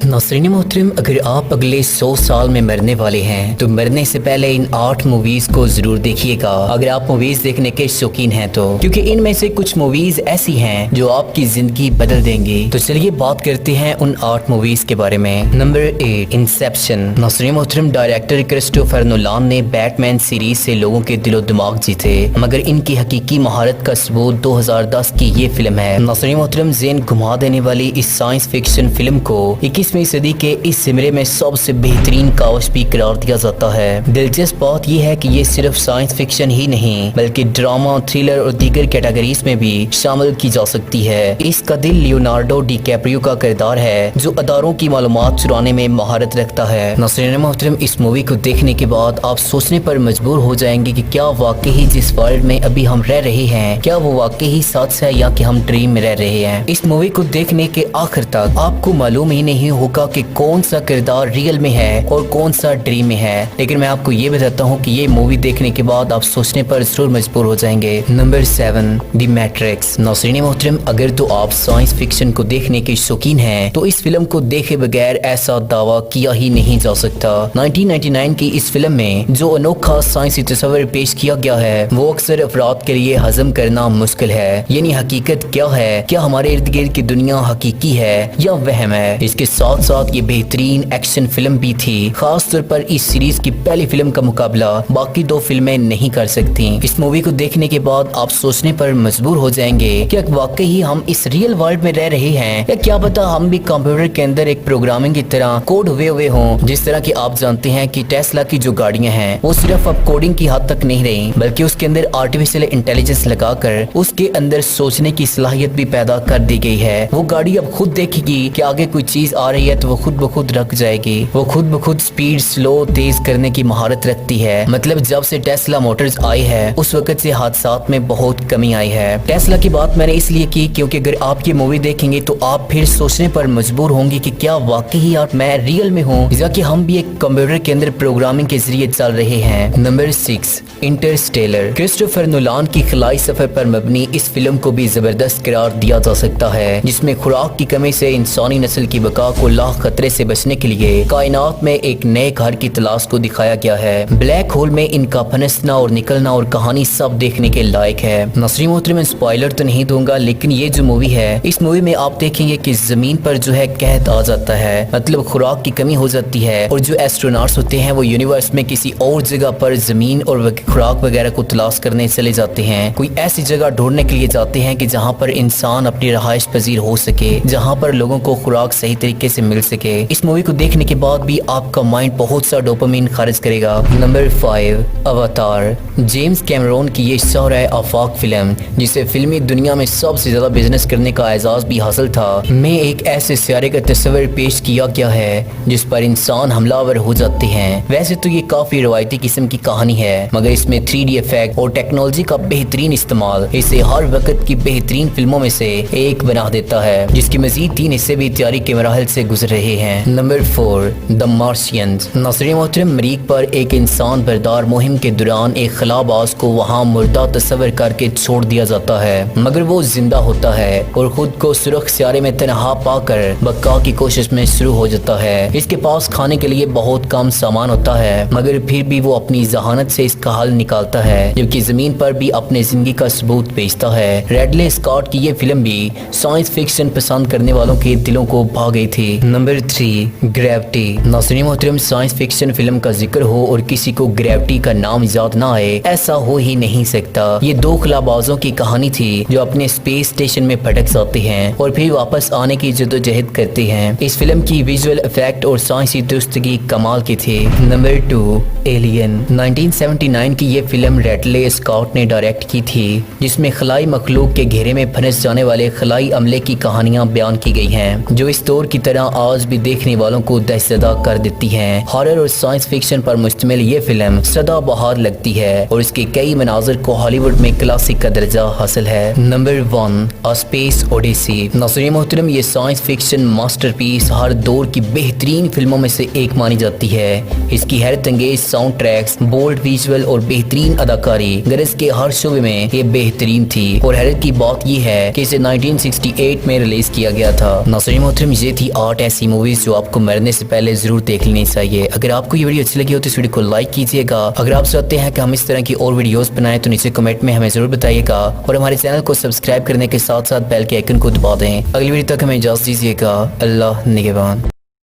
नाज़रीन मोहतरम, अगर आप अगले 100 साल में मरने वाले हैं तो मरने से पहले इन 8 मूवीज को जरूर देखिएगा अगर आप मूवीज देखने के शौकीन हैं तो, क्योंकि इनमें से कुछ मूवीज ऐसी हैं जो आपकी जिंदगी बदल देंगी। तो चलिए बात करते हैं उन 8 मूवीज के बारे में। Number 8, Inception. नाज़रीन मोहतरम, डायरेक्टर क्रिस्टोफर नोलान ने बैटमैन सीरीज से लोगों के दिलो दिमाग जीते, मगर इनकी हकीकी महारत का सबूत 2010 की ये फिल्म है। नाज़रीन मोहतरम, ज़हन घुमा देने वाली इस साइंस फिक्शन फिल्म को 21वीं सदी के इस सिमरे में सबसे बेहतरीन कावश भी करार दिया जाता है। दिलचस्प बात यह है कि ये सिर्फ साइंस फिक्शन ही नहीं बल्कि ड्रामा, थ्रिलर और दीगर कैटेगरीज में भी शामिल की जा सकती है। इसका दिल लियोनार्डो डी कैप्रियो का किरदार है जो अदारों की मालूमात चुराने में महारत रखता है। नाज़रीन मोहतरम, इस मूवी को देखने के बाद आप सोचने पर मजबूर हो जाएंगे कि क्या वाकई जिस वर्ल्ड में अभी हम रह रहे हैं क्या वो वाकई सच है या कि हम ड्रीम में रह रहे हैं। इस मूवी को देखने के आखिर तक आपको मालूम ही नहीं होगा कि कौन सा किरदार रियल में है और कौन सा ड्रीम में है, लेकिन मैं आपको ये बताता हूँ कि ये मूवी देखने के बाद आप सोचने पर जरूर मजबूर हो जाएंगे। Number 7, the matrix. नाज़रीन मोहतरम, अगर तो आप साइंस फिक्शन को देखने के शौकीन हैं तो इस फिल्म को देखे बगैर ऐसा दावा किया ही नहीं जा सकता। 1999 की इस फिल्म में जो अनोखा साइंसी तस्वीर पेश किया गया है वो अक्सर अफराद के लिए हजम करना मुश्किल है। यानी हकीकत क्या है, क्या हमारे इर्द गिर्द की दुनिया हकीकी है या वहम है। इसके साथ साथ ये बेहतरीन एक्शन फिल्म भी थी। खास तौर पर इस सीरीज की पहली फिल्म का मुकाबला बाकी 2 फिल्में नहीं कर सकती। इस मूवी को देखने के बाद आप सोचने पर मजबूर हो जाएंगे कि वाकई हम इस रियल वर्ल्ड में रह रहे हैं या क्या पता हम भी कंप्यूटर के अंदर एक प्रोग्रामिंग की तरह कोड हुए हों। जिस तरह की आप जानते हैं कि टेस्ला की जो गाड़ियां हैं वो सिर्फ अब कोडिंग की हद तक नहीं रही बल्कि उसके अंदर आर्टिफिशियल इंटेलिजेंस लगाकर उसके अंदर सोचने की सलाहियत भी पैदा कर दी गई है। वो गाड़ी अब खुद देखेगी कि आगे कोई चीज आ रही है तो वो खुद ब खुद रख जाएगी। वो खुद ब खुद स्पीड स्लो तेज करने की महारत रखती है। मतलब जब से टेस्ला मोटर्स आई है उस वक्त से हादसात में बहुत कमी आई है। टेस्ला की बात मैंने इसलिए की क्योंकि अगर आप ये मूवी देखेंगे तो आप फिर सोचने पर मजबूर होंगे कि क्या वाकई यार मैं रियल में हूँ या कि हम भी एक कंप्यूटर के अंदर प्रोग्रामिंग के जरिए चल रहे हैं। Number 6, Interstellar. क्रिस्टोफर नोलान की खलाई सफर पर मबनी इस फिल्म को भी जबरदस्त करार दिया जा सकता है, जिसमें खुराक की कमी से इंसानी नस्ल की बका को लाख खतरे से बचने के लिए कायनात में एक नए घर की तलाश को दिखाया गया है। ब्लैक होल में इनका फनसना और निकलना और कहानी सब देखने के लायक है। नाज़रीन मोहतरम, मैं स्पॉइलर तो नहीं दूंगा लेकिन ये जो मूवी है इस मूवी में आप देखेंगे कि जमीन पर जो है कहत आ जाता है, मतलब खुराक की कमी हो जाती है और जो एस्ट्रोनॉट्स होते हैं वो यूनिवर्स में किसी और जगह पर जमीन और खुराक वगैरह को तलाश करने चले जाते हैं। कोई ऐसी जगह ढूंढने के लिए जाते हैं कि जहाँ पर इंसान अपनी रहायश पजीर हो सके, जहाँ पर लोगों को खुराक सही तरीके से मिल सके। इस मूवी को देखने के बाद भी आपका माइंड बहुत सा डोपामिन खारिज करेगा। नंबर 5, अवतार। जेम्स कैमरून की ये शौहरे आफाक फिल्म जिसे फिल्मी दुनिया में सबसे ज्यादा बिजनेस करने का एजाज भी हासिल था में एक ऐसे सियारे का तस्वीर पेश किया गया है जिस पर इंसान हमलावर हो जाते हैं। वैसे तो ये काफी रवायती किस्म की कहानी है मगर इसमें 3D इफेक्ट और टेक्नोलॉजी का बेहतरीन इस्तेमाल इसे हर वक्त की बेहतरीन फिल्मों में से एक बना देता है, जिसकी मजीद 3 हिस्से भी तैयारी के मराहल से गुजर रहे हैं। Number 4, the Martians. नाज़रीन मोहतरम, मरीख पर एक इंसान बरदार मुहिम के दौरान एक खलाबाज को वहाँ मुर्दा तस्वर करके छोड़ दिया जाता है, मगर वो जिंदा होता है और खुद को सुरख सियारे में तनहा पाकर बका की कोशिश में शुरू हो जाता है। इसके पास खाने के लिए बहुत कम सामान होता है मगर फिर भी वो अपनी जहानत से इसका हल निकालता है, जबकि जमीन पर भी अपने जिंदगी का सबूत बेचता है। रेडले स्कॉट की ये फिल्म भी साइंस फिक्शन पसंद करने वालों के दिलों को भा गई थी। Number 3, gravity. नाज़रीन मोहतरम, साइंस फिक्शन फिल्म का जिक्र हो और किसी को ग्रेविटी का नाम याद ना आए ऐसा हो ही नहीं सकता। ये 2 खलाबाजों की कहानी थी जो अपने स्पेस स्टेशन में भटक जाते हैं और फिर वापस आने की जद्दोजहद करते हैं। इस फिल्म की विजुअल इफेक्ट और साइंसी दुरुस्तगी कमाल की थी। Number 2, alien. 1979 की ये फिल्म रेडले स्कॉट ने डायरेक्ट की थी जिसमें खलाई मखलूक के घेरे में फंस जाने वाले खलाई अमले की कहानियां बयान की गई हैं जो इस दौर की तरह आज भी देखने वालों को दहशतज़दा कर देती हैं। हॉरर और साइंस फिक्शन पर मुश्तमिल ये फिल्म सदाबहार लगती है और इसके कई मनाजिर को हॉलीवुड में क्लासिक का दर्जा हासिल है। Number 1, a space odyssey. नाज़रीन मोहतरम, ये साइंस फिक्शन मास्टरपीस हर दौर की बेहतरीन फिल्मों में से एक मानी जाती है। इसकी हैरत अंगेज साउंड ट्रैक्स, बोल्ड विजुअल और बेहतरीन अदाकारी गरज के हर शोबे में ये बेहतरीन थी। और हैरत की बात यह है कि इसे 1968 में रिलीज किया गया था। नाज़रीन मोहतरम, ये थी 8 8 ایسی موویز جو آپ کو مرنے سے پہلے ضرور دیکھ لینی چاہیے۔ اگر آپ کو یہ ویڈیو اچھی لگی ہو تو اس ویڈیو کو لائک کیجیے گا۔ اگر آپ چاہتے ہیں کہ ہم اس طرح کی اور ویڈیوز بنائیں تو نیچے کمنٹ میں ہمیں ضرور بتائیے گا، اور ہمارے چینل کو سبسکرائب کرنے کے ساتھ ساتھ بیل کے آئیکن کو دبا دیں۔ اگلی ویڈیو تک ہمیں اجازت دیجیے گا۔ اللہ نگہبان۔